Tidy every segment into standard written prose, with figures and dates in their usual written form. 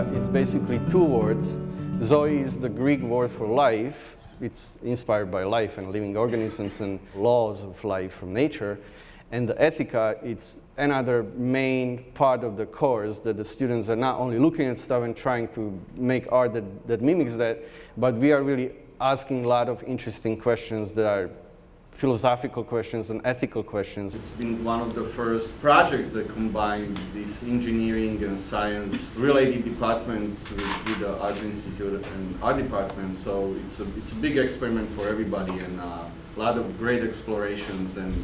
ethica is basically two words. Zoe is the Greek word for life. It's inspired by life and living organisms and laws of life from nature. And the ethica, it's another main part of the course that the students are not only looking at stuff and trying to make art that mimics that, but we are really asking a lot of interesting questions that are philosophical questions and ethical questions. It's been one of the first projects that combined these engineering and science related departments with the Art Institute and art department. So it's a big experiment for everybody, and a lot of great explorations, and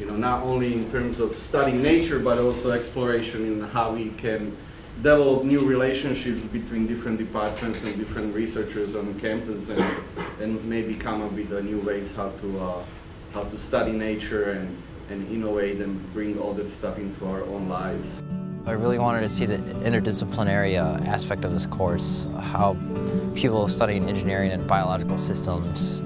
not only in terms of studying nature, but also exploration in how we can develop new relationships between different departments and different researchers on campus, and maybe come up with new ways how to study nature and innovate and bring all that stuff into our own lives. I really wanted to see the interdisciplinary aspect of this course, how people studying engineering and biological systems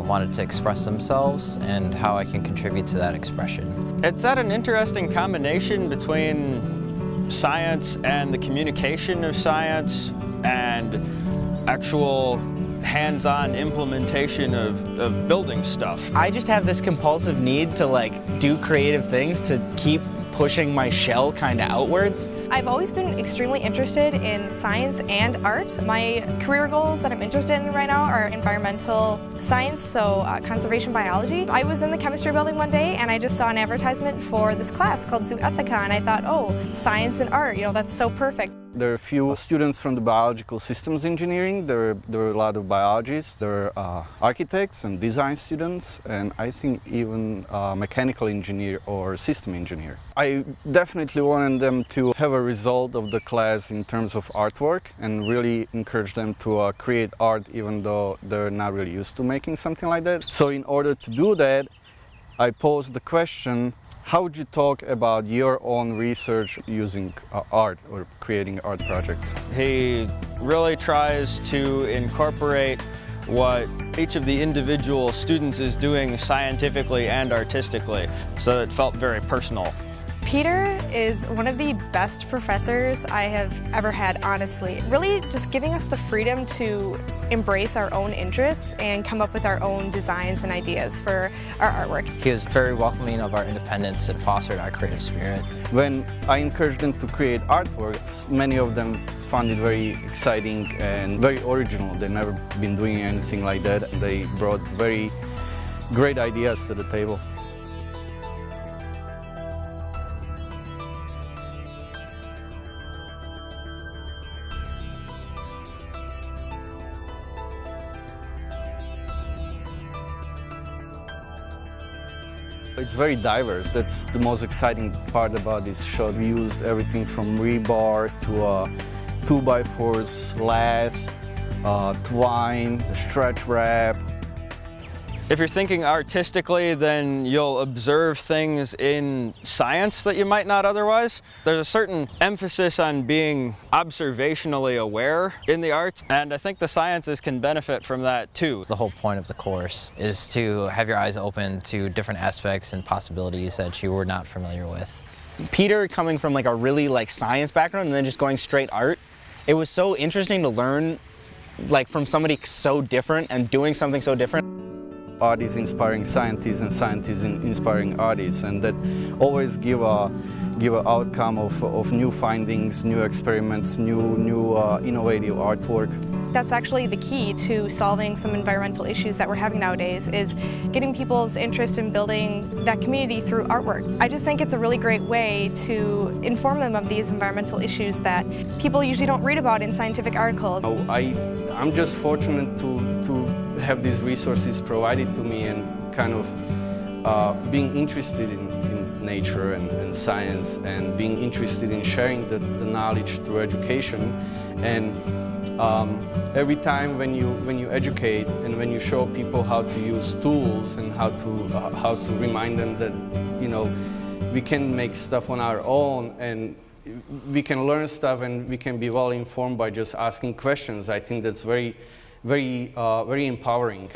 wanted to express themselves, and how I can contribute to that expression. It's at an interesting combination between science and the communication of science and actual hands-on implementation of building stuff. I just have this compulsive need to do creative things to keep pushing my shell kind of outwards. I've always been extremely interested in science and art. My career goals that I'm interested in right now are environmental science, so conservation biology. I was in the chemistry building one day and I just saw an advertisement for this class called Zoo Ethica, and I thought, oh, science and art, that's so perfect. There are a few students from the biological systems engineering. There are a lot of biologists. There are architects and design students, and I think even mechanical engineer or system engineer. I definitely wanted them to have a result of the class in terms of artwork, and really encourage them to create art even though they're not really used to making something like that. So in order to do that, I posed the question, how would you talk about your own research using art or creating art projects? He really tries to incorporate what each of the individual students is doing scientifically and artistically, so it felt very personal. Peter is one of the best professors I have ever had, honestly. Really just giving us the freedom to embrace our own interests and come up with our own designs and ideas for our artwork. He was very welcoming of our independence and fostered our creative spirit. When I encouraged them to create artwork, many of them found it very exciting and very original. They've never been doing anything like that. They brought very great ideas to the table. It's very diverse. That's the most exciting part about this show. We used everything from rebar to 2x4s, lath, twine, the stretch wrap. If you're thinking artistically, then you'll observe things in science that you might not otherwise. There's a certain emphasis on being observationally aware in the arts, and I think the sciences can benefit from that too. The whole point of the course is to have your eyes open to different aspects and possibilities that you were not familiar with. Peter coming from a really science background and then just going straight art, it was so interesting to learn from somebody so different and doing something so different. Art is inspiring scientists, and scientists inspiring artists, and that always give a outcome of new findings, new experiments, new innovative artwork. That's actually the key to solving some environmental issues that we're having nowadays, is getting people's interest in building that community through artwork. I just think it's a really great way to inform them of these environmental issues that people usually don't read about in scientific articles. I'm just fortunate to have these resources provided to me, and kind of being interested in nature and science, and being interested in sharing the knowledge through education. And every time when you educate and when you show people how to use tools and how to remind them that we can make stuff on our own, and we can learn stuff, and we can be well informed by just asking questions, I think that's very empowering.